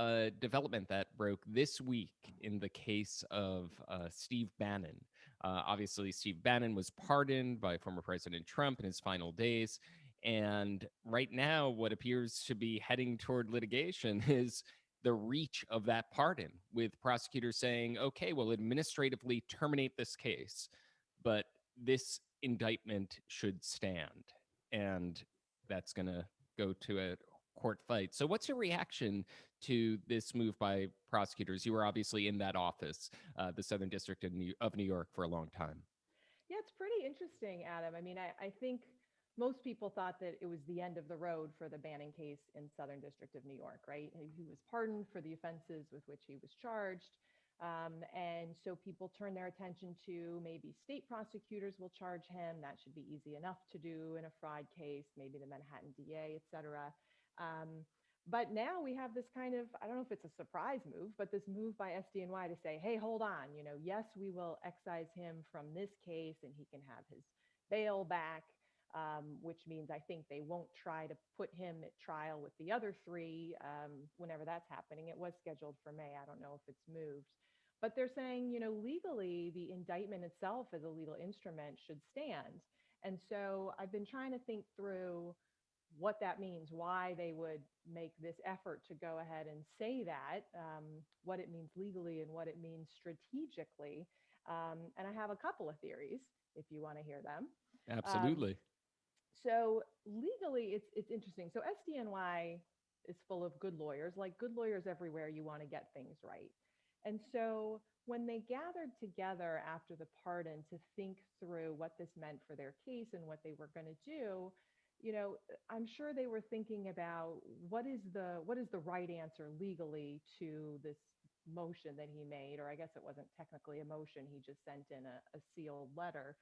a development that broke this week in the case of Steve Bannon. Obviously, Steve Bannon was pardoned by former President Trump in his final days. And right now, what appears to be heading toward litigation is the reach of that pardon, with prosecutors saying, okay, we'll administratively terminate this case, but this indictment should stand. And that's going to go to a court fight. So, what's your reaction to this move by prosecutors? You were obviously in that office, the Southern District of New York, for a long time. Yeah, it's pretty interesting, Adam. I mean, I think most people thought that it was the end of the road for the Bannon case in Southern District of New York, right? He was pardoned for the offenses with which he was charged. And so people turn their attention to maybe state prosecutors will charge him. That should be easy enough to do in a fraud case, maybe the Manhattan DA, et cetera. But now we have this kind of, I don't know if it's a surprise move, but this move by SDNY to say, hey, hold on, yes, we will excise him from this case and he can have his bail back, which means I think they won't try to put him at trial with the other three whenever that's happening. It was scheduled for May. I don't know if it's moved. But they're saying, legally, the indictment itself as a legal instrument should stand. And so I've been trying to think through what that means, why they would make this effort to go ahead and say that, what it means legally and what it means strategically. And I have a couple of theories, if you want to hear them. Um, Absolutely. so legally, it's interesting. So SDNY is full of good lawyers, like good lawyers everywhere. You want to get things right. And so when they gathered together after the pardon to think through what this meant for their case and what they were going to do, I'm sure they were thinking about what is the right answer legally to this motion that he made, or I guess it wasn't technically a motion. He just sent in a sealed letter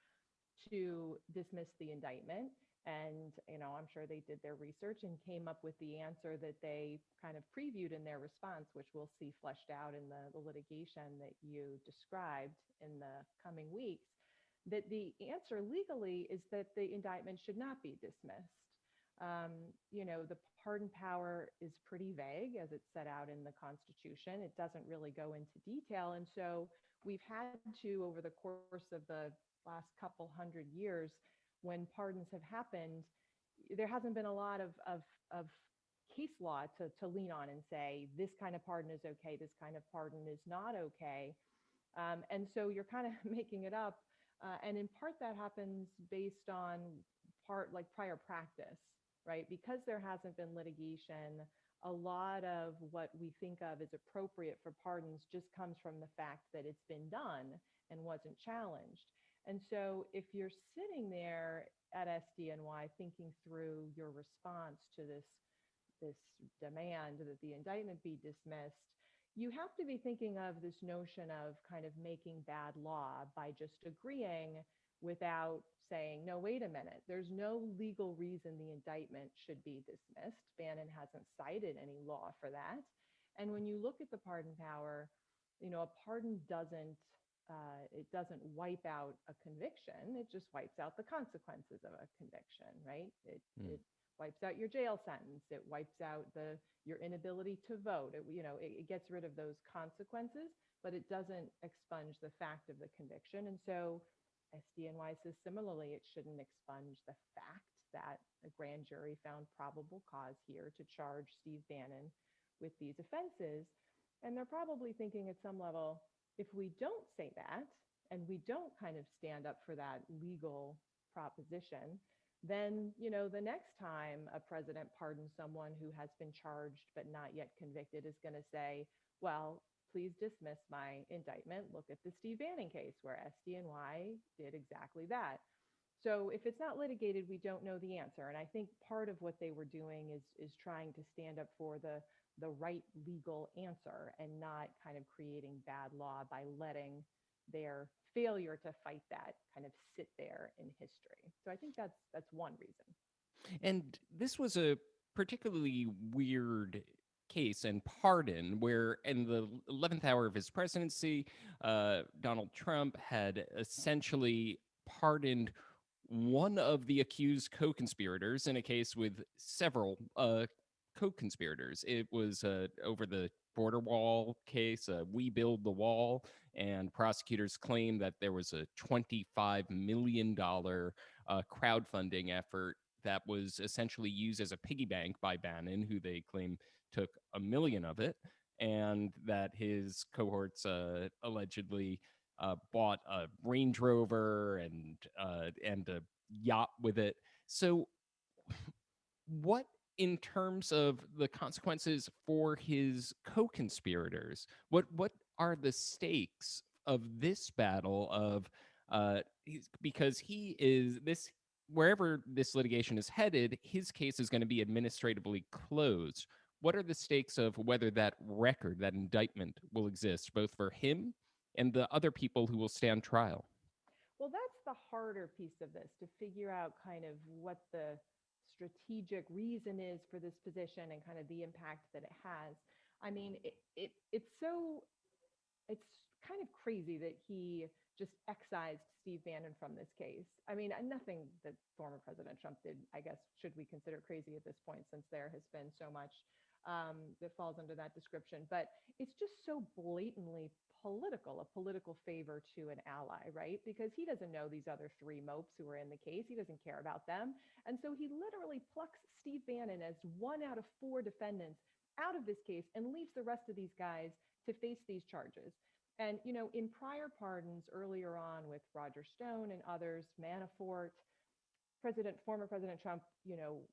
to dismiss the indictment. And, I'm sure they did their research and came up with the answer that they kind of previewed in their response, which we'll see fleshed out in the litigation that you described in the coming weeks. That the answer legally is that the indictment should not be dismissed. The pardon power is pretty vague as it's set out in the Constitution. It doesn't really go into detail. And so we've had to, over the course of the last couple hundred years, when pardons have happened, there hasn't been a lot of case law to lean on and say, this kind of pardon is okay, this kind of pardon is not okay. And so you're kind of making it up. And in part, that happens based on like prior practice, right? Because there hasn't been litigation, a lot of what we think of as appropriate for pardons just comes from the fact that it's been done and wasn't challenged. And so if you're sitting there at SDNY thinking through your response to this demand that the indictment be dismissed, you have to be thinking of this notion of kind of making bad law by just agreeing without saying, no, wait a minute, there's no legal reason the indictment should be dismissed. Bannon hasn't cited any law for that. And when you look at the pardon power, a pardon doesn't wipe out a conviction. It just wipes out the consequences of a conviction, right? It wipes out your jail sentence. It wipes out your inability to vote. It gets rid of those consequences, but it doesn't expunge the fact of the conviction. And so SDNY says similarly, it shouldn't expunge the fact that a grand jury found probable cause here to charge Steve Bannon with these offenses. And they're probably thinking at some level, if we don't say that, and we don't kind of stand up for that legal proposition, then, the next time a president pardons someone who has been charged but not yet convicted is going to say, well, please dismiss my indictment. Look at the Steve Bannon case where SDNY did exactly that. So if it's not litigated, we don't know the answer. And I think part of what they were doing is trying to stand up for the right legal answer and not kind of creating bad law by letting their failure to fight that kind of sit there in history. So I think that's one reason. And this was a particularly weird case and pardon where, in the 11th hour of his presidency, Donald Trump had essentially pardoned one of the accused co conspirators in a case with several co-conspirators. It was over the border wall case, We Build the Wall, and prosecutors claim that there was a $25 million crowdfunding effort that was essentially used as a piggy bank by Bannon, who they claim took a million of it, and that his cohorts allegedly bought a Range Rover and a yacht with it. So, what in terms of the consequences for his co-conspirators? What are the stakes of this battle of because he is this wherever this litigation is headed, his case is going to be administratively closed. What are the stakes of whether that record, that indictment will exist both for him and the other people who will stand trial? Well, that's the harder piece of this, to figure out kind of what the strategic reason is for this position and kind of the impact that it has. I mean, it's kind of crazy that he just excised Steve Bannon from this case. I mean, nothing that former President Trump did, I guess, should we consider crazy at this point, since there has been so much that falls under that description. But it's just so blatantly political, a political favor to an ally, right? Because he doesn't know these other three mopes who are in the case. He doesn't care about them. And so he literally plucks Steve Bannon as one out of four defendants out of this case and leaves the rest of these guys to face these charges. And, you know, in prior pardons earlier on with Roger Stone and others, Manafort, former President Trump, you know,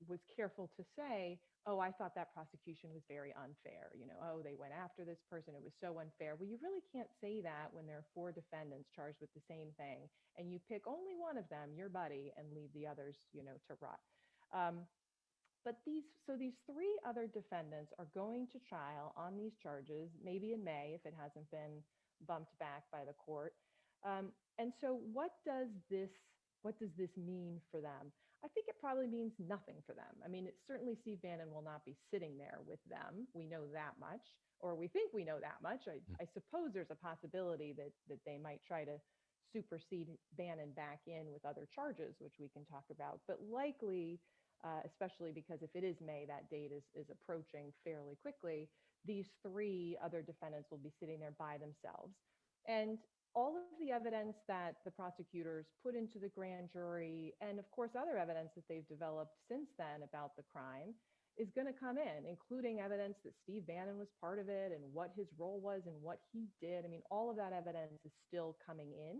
was careful to say, oh, I thought that prosecution was very unfair. You know, oh, they went after this person. It was so unfair. Well, you really can't say that when there are four defendants charged with the same thing and you pick only one of them, your buddy, and leave the others, you know, to rot. But these three other defendants are going to trial on these charges, maybe in May if it hasn't been bumped back by the court. And so what does this mean for them? I think it probably means nothing for them. I mean, certainly Steve Bannon will not be sitting there with them. We know that much, or we think we know that much. I suppose there's a possibility that they might try to supersede Bannon back in with other charges, which we can talk about. But likely, especially because if it is May, that date is approaching fairly quickly, these three other defendants will be sitting there by themselves. And all of the evidence that the prosecutors put into the grand jury, and of course other evidence that they've developed since then about the crime, is going to come in, including evidence that Steve Bannon was part of it and what his role was and what he did. I mean, all of that evidence is still coming in.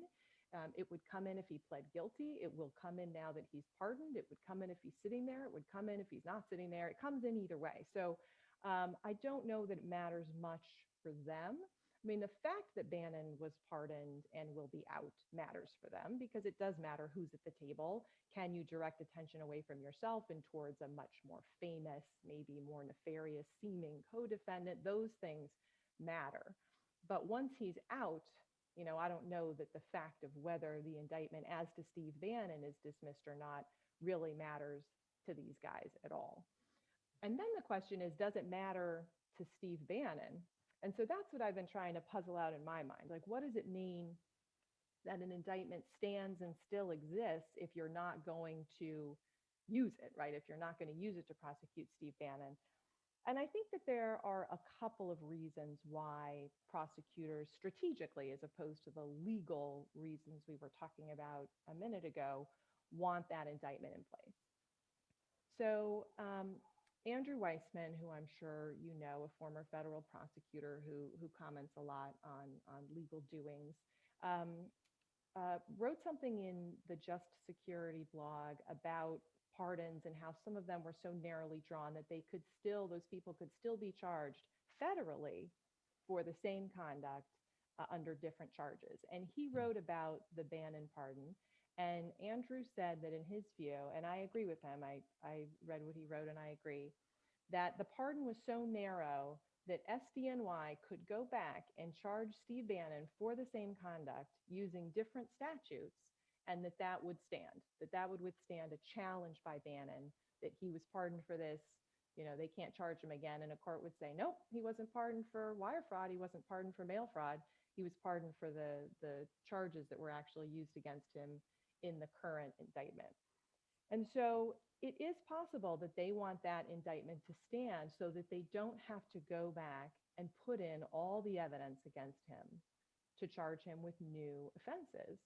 It would come in if he pled guilty. It will come in now that he's pardoned. It would come in if he's sitting there. It would come in if he's not sitting there. It comes in either way. So I don't know that it matters much for them. I mean, the fact that Bannon was pardoned and will be out matters for them, because it does matter who's at the table. Can you direct attention away from yourself and towards a much more famous, maybe more nefarious seeming co-defendant? Those things matter. But once he's out, you know, I don't know that the fact of whether the indictment as to Steve Bannon is dismissed or not really matters to these guys at all. And then the question is, does it matter to Steve Bannon? And so that's what I've been trying to puzzle out in my mind. Like, what does it mean that an indictment stands and still exists if you're not going to use it, right? If you're not going to use it to prosecute Steve Bannon? And I think that there are a couple of reasons why prosecutors strategically, as opposed to the legal reasons we were talking about a minute ago, want that indictment in place. So Andrew Weissman, who I'm sure you know, a former federal prosecutor who comments a lot on legal doings, wrote something in the Just Security blog about pardons and how some of them were so narrowly drawn that those people could still be charged federally for the same conduct under different charges. And he wrote about the Bannon pardon. And Andrew said that in his view, and I agree with him, I read what he wrote and I agree, that the pardon was so narrow that SDNY could go back and charge Steve Bannon for the same conduct using different statutes, and that would stand, that would withstand a challenge by Bannon, that he was pardoned for this. You know, they can't charge him again. And a court would say, nope, he wasn't pardoned for wire fraud. He wasn't pardoned for mail fraud. He was pardoned for the charges that were actually used against him in the current indictment. And so it is possible that they want that indictment to stand so that they don't have to go back and put in all the evidence against him to charge him with new offenses.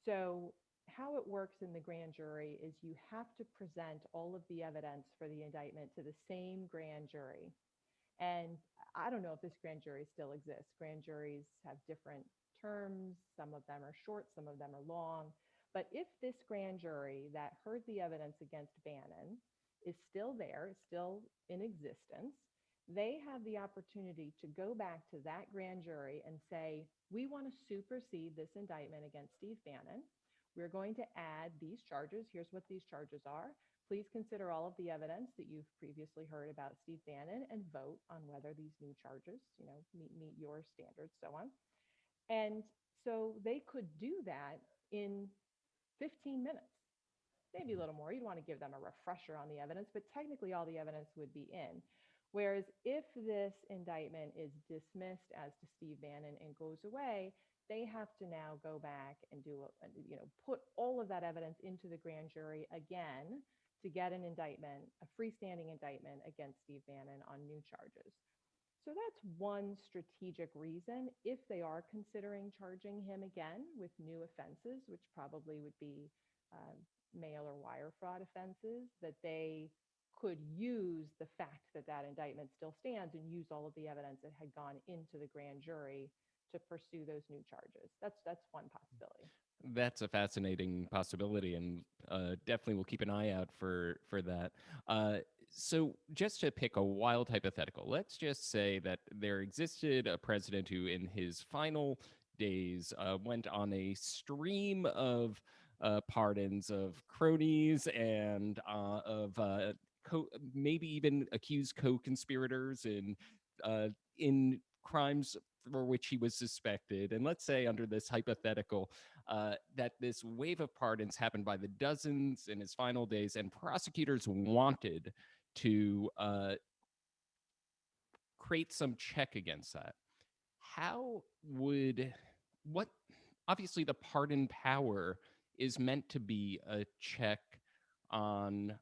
So how it works in the grand jury is you have to present all of the evidence for the indictment to the same grand jury. And I don't know if this grand jury still exists. Grand juries have different terms. Some of them are short, some of them are long. But if this grand jury that heard the evidence against Bannon is still there, is still in existence, they have the opportunity to go back to that grand jury and say, we want to supersede this indictment against Steve Bannon. We're going to add these charges. Here's what these charges are. Please consider all of the evidence that you've previously heard about Steve Bannon and vote on whether these new charges, meet your standards, so on. And so they could do that in 15 minutes, maybe a little more. You'd want to give them a refresher on the evidence, but technically all the evidence would be in. Whereas if this indictment is dismissed as to Steve Bannon and goes away, they have to now go back and put all of that evidence into the grand jury again to get an indictment, a freestanding indictment against Steve Bannon on new charges. So that's one strategic reason, if they are considering charging him again with new offenses, which probably would be mail or wire fraud offenses, that they could use the fact that that indictment still stands and use all of the evidence that had gone into the grand jury to pursue those new charges. That's one possibility. That's a fascinating possibility, and definitely we'll keep an eye out for that. So, just to pick a wild hypothetical, let's just say that there existed a president who, in his final days, went on a stream of pardons of cronies and of maybe even accused co-conspirators in crimes for which he was suspected. And let's say, under this hypothetical, that this wave of pardons happened by the dozens in his final days, and prosecutors wanted to create some check against that. How would what? Obviously, the pardon power is meant to be a check on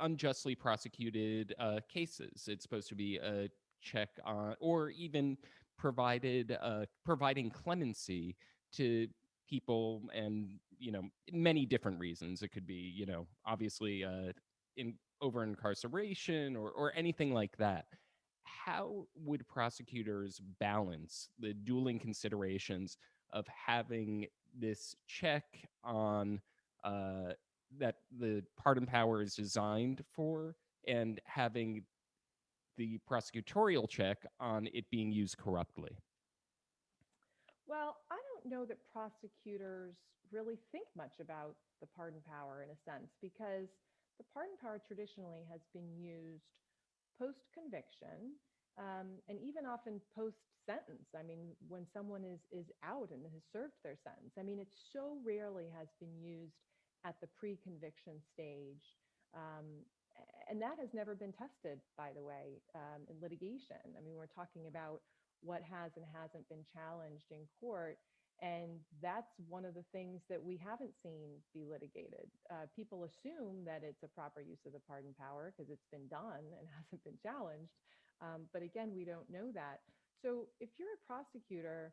unjustly prosecuted cases. It's supposed to be a check on, or even providing clemency to people, and many different reasons. It could be obviously in over incarceration or anything like that. How would prosecutors balance the dueling considerations of having this check on that the pardon power is designed for, and having the prosecutorial check on it being used corruptly? Well, I don't know that prosecutors really think much about the pardon power in a sense, because the pardon power traditionally has been used post conviction, and even often post sentence. I mean, when someone is out and has served their sentence. I mean, it so rarely has been used at the pre-conviction stage. Um, and that has never been tested, by the way, in litigation. I mean, we're talking about what has and hasn't been challenged in court. And that's one of the things that we haven't seen be litigated. People assume that it's a proper use of the pardon power because it's been done and hasn't been challenged. But again, we don't know that. So if you're a prosecutor,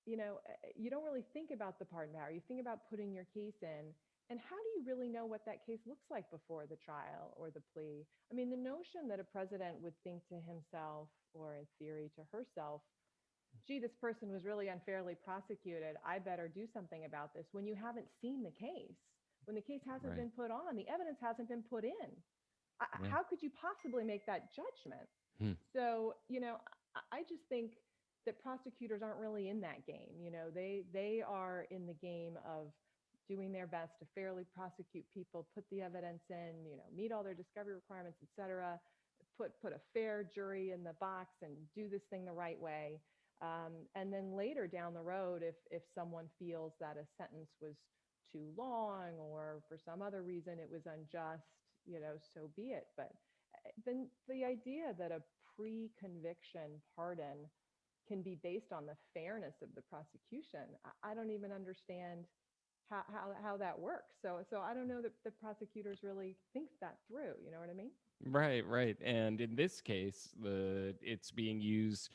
you don't really think about the pardon power. You think about putting your case in. And how do you really know what that case looks like before the trial or the plea? I mean, the notion that a president would think to himself, or in theory to herself, gee, this person was really unfairly prosecuted, I better do something about this, when you haven't seen the case, when the case hasn't Right. been put on, the evidence hasn't been put in. Yeah. How could you possibly make that judgment? Hmm. So, I just think that prosecutors aren't really in that game. They are in the game of doing their best to fairly prosecute people, put the evidence in, meet all their discovery requirements, et cetera, put a fair jury in the box and do this thing the right way. And then later down the road, if someone feels that a sentence was too long, or for some other reason it was unjust, so be it. But then the idea that a pre-conviction pardon can be based on the fairness of the prosecution, I don't even understand how that works. So I don't know that the prosecutors really think that through. You know what I mean? Right, right. And in this case, the it's being used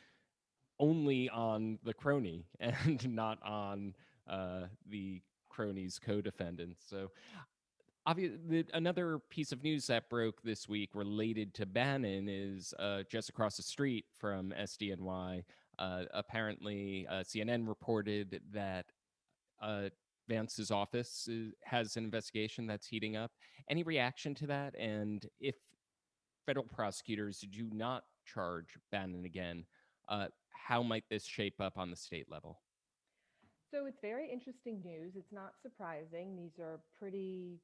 only on the crony and not on the crony's co-defendants. So obviously, another piece of news that broke this week related to Bannon is just across the street from SDNY. Apparently, CNN reported that uh, Vance's office has an investigation that's heating up. Any reaction to that? And if federal prosecutors do not charge Bannon again, how might this shape up on the state level? So it's very interesting news. It's not surprising. These are pretty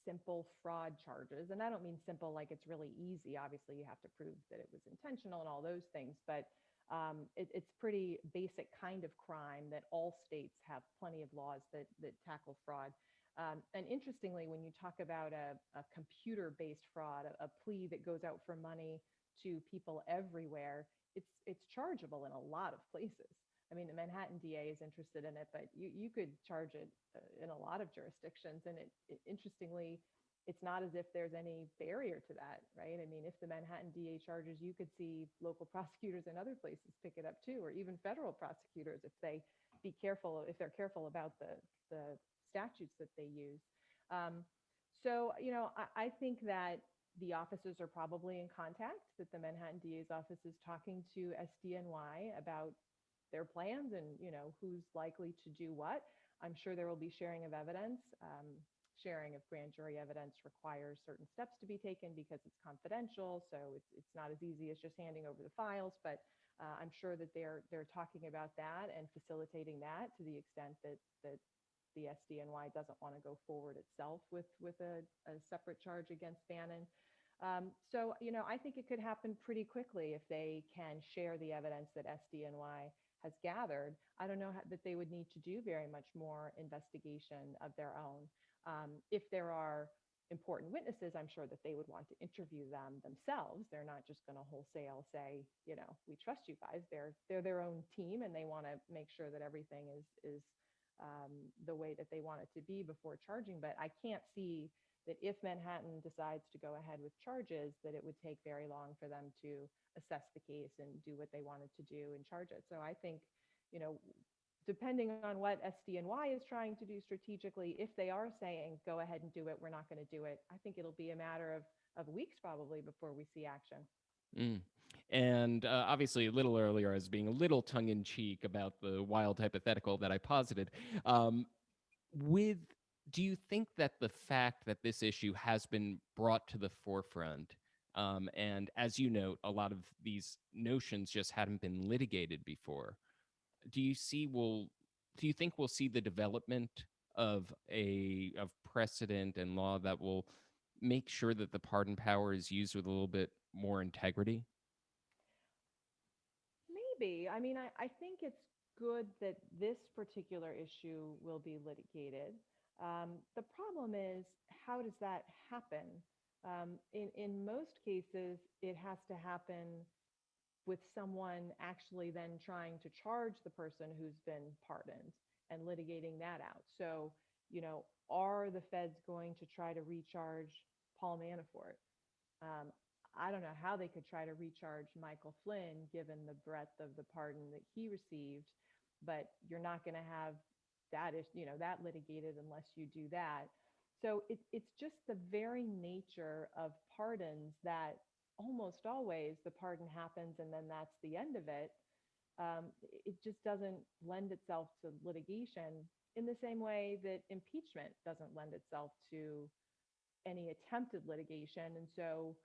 simple fraud charges. And I don't mean simple like it's really easy. Obviously, you have to prove that it was intentional and all those things, but it's pretty basic kind of crime that all states have plenty of laws that tackle fraud. And interestingly, when you talk about a computer-based fraud, a plea that goes out for money to people everywhere, it's chargeable in a lot of places. I mean, the Manhattan DA is interested in it, but you could charge it in a lot of jurisdictions. And interestingly, it's not as if there's any barrier to that, right? I mean, if the Manhattan DA charges, you could see local prosecutors in other places pick it up too, or even federal prosecutors if they're careful about the statutes that they use. Um, I think that the offices are probably in contact, that the Manhattan DA's office is talking to SDNY about their plans and who's likely to do what. I'm sure there will be sharing of evidence. Sharing of grand jury evidence requires certain steps to be taken because it's confidential, so it's not as easy as just handing over the files. But I'm sure that they're talking about that and facilitating that to the extent that the SDNY doesn't want to go forward itself with a separate charge against Bannon. I think it could happen pretty quickly if they can share the evidence that SDNY has gathered. I don't know that they would need to do very much more investigation of their own. If there are important witnesses, I'm sure that they would want to interview them themselves. They're not just going to wholesale say, we trust you guys. They're their own team, and they want to make sure that everything is the way that they want it to be before charging. But I can't see that if Manhattan decides to go ahead with charges, that it would take very long for them to assess the case and do what they wanted to do and charge it. So I think, depending on what SDNY is trying to do strategically, if they are saying, go ahead and do it, we're not going to do it, I think it'll be a matter of weeks probably before we see action. Mm. And obviously, a little earlier, I was being a little tongue in cheek about the wild hypothetical that I posited. With Do you think that the fact that this issue has been brought to the forefront, and as you note, a lot of these notions just hadn't been litigated before, do you see will do you think we'll see the development of precedent and law that will make sure that the pardon power is used with a little bit more integrity? Maybe. I mean, I think it's good that this particular issue will be litigated. The problem is, how does that happen? In most cases, it has to happen with someone actually then trying to charge the person who's been pardoned and litigating that out. So, are the feds going to try to recharge Paul Manafort? Um, I don't know how they could try to recharge Michael Flynn given the breadth of the pardon that he received, but you're not going to have that litigated unless you do that. So it's just the very nature of pardons that almost always the pardon happens and then that's the end of it. It just doesn't lend itself to litigation in the same way that impeachment doesn't lend itself to any attempted litigation. And so,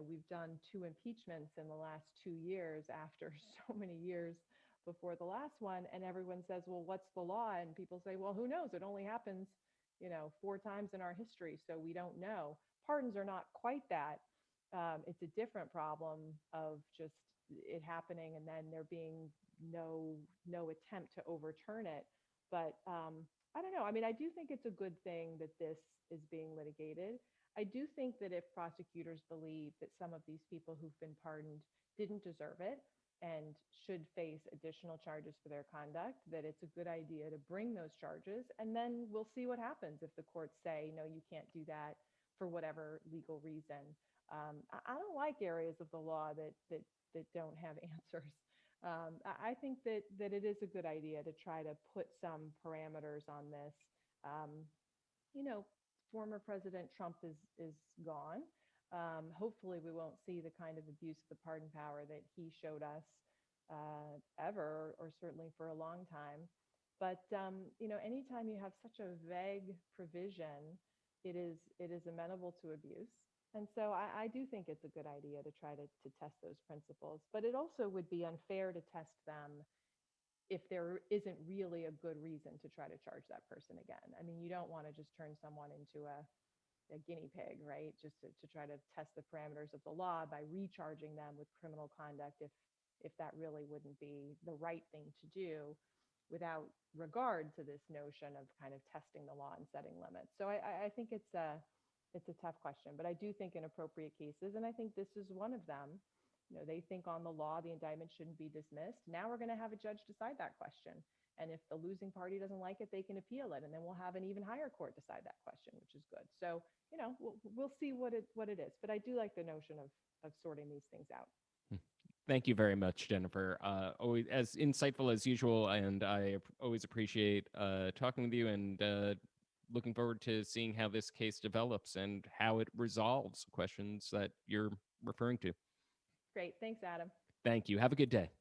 we've done 2 impeachments in the last 2 years after so many years before the last one. And everyone says, well, what's the law? And people say, well, who knows? It only happens, 4 times in our history. So we don't know. Pardons are not quite that. It's a different problem of just it happening and then there being no attempt to overturn it. But I don't know. I mean, I do think it's a good thing that this is being litigated. I do think that if prosecutors believe that some of these people who've been pardoned didn't deserve it, and should face additional charges for their conduct, that it's a good idea to bring those charges. And then we'll see what happens if the courts say, no, you can't do that for whatever legal reason. I don't like areas of the law that don't have answers. I think that it is a good idea to try to put some parameters on this. Um, you know, former President Trump is gone. Hopefully, we won't see the kind of abuse of the pardon power that he showed us ever, or certainly for a long time. But anytime you have such a vague provision, it is amenable to abuse. And so I do think it's a good idea to try to test those principles. But it also would be unfair to test them if there isn't really a good reason to try to charge that person again. I mean, you don't want to just turn someone into a guinea pig, right? Just to try to test the parameters of the law by recharging them with criminal conduct if that really wouldn't be the right thing to do, without regard to this notion of kind of testing the law and setting limits. So I think it's a tough question, but I do think in appropriate cases, and I think this is one of them, they think on the law the indictment shouldn't be dismissed. Now we're going to have a judge decide that question. And if the losing party doesn't like it, they can appeal it. And then we'll have an even higher court decide that question, which is good. So, we'll see what it is. But I do like the notion of sorting these things out. Thank you very much, Jennifer. Always as insightful as usual, and I always appreciate talking with you, and looking forward to seeing how this case develops and how it resolves questions that you're referring to. Great. Thanks, Adam. Thank you. Have a good day.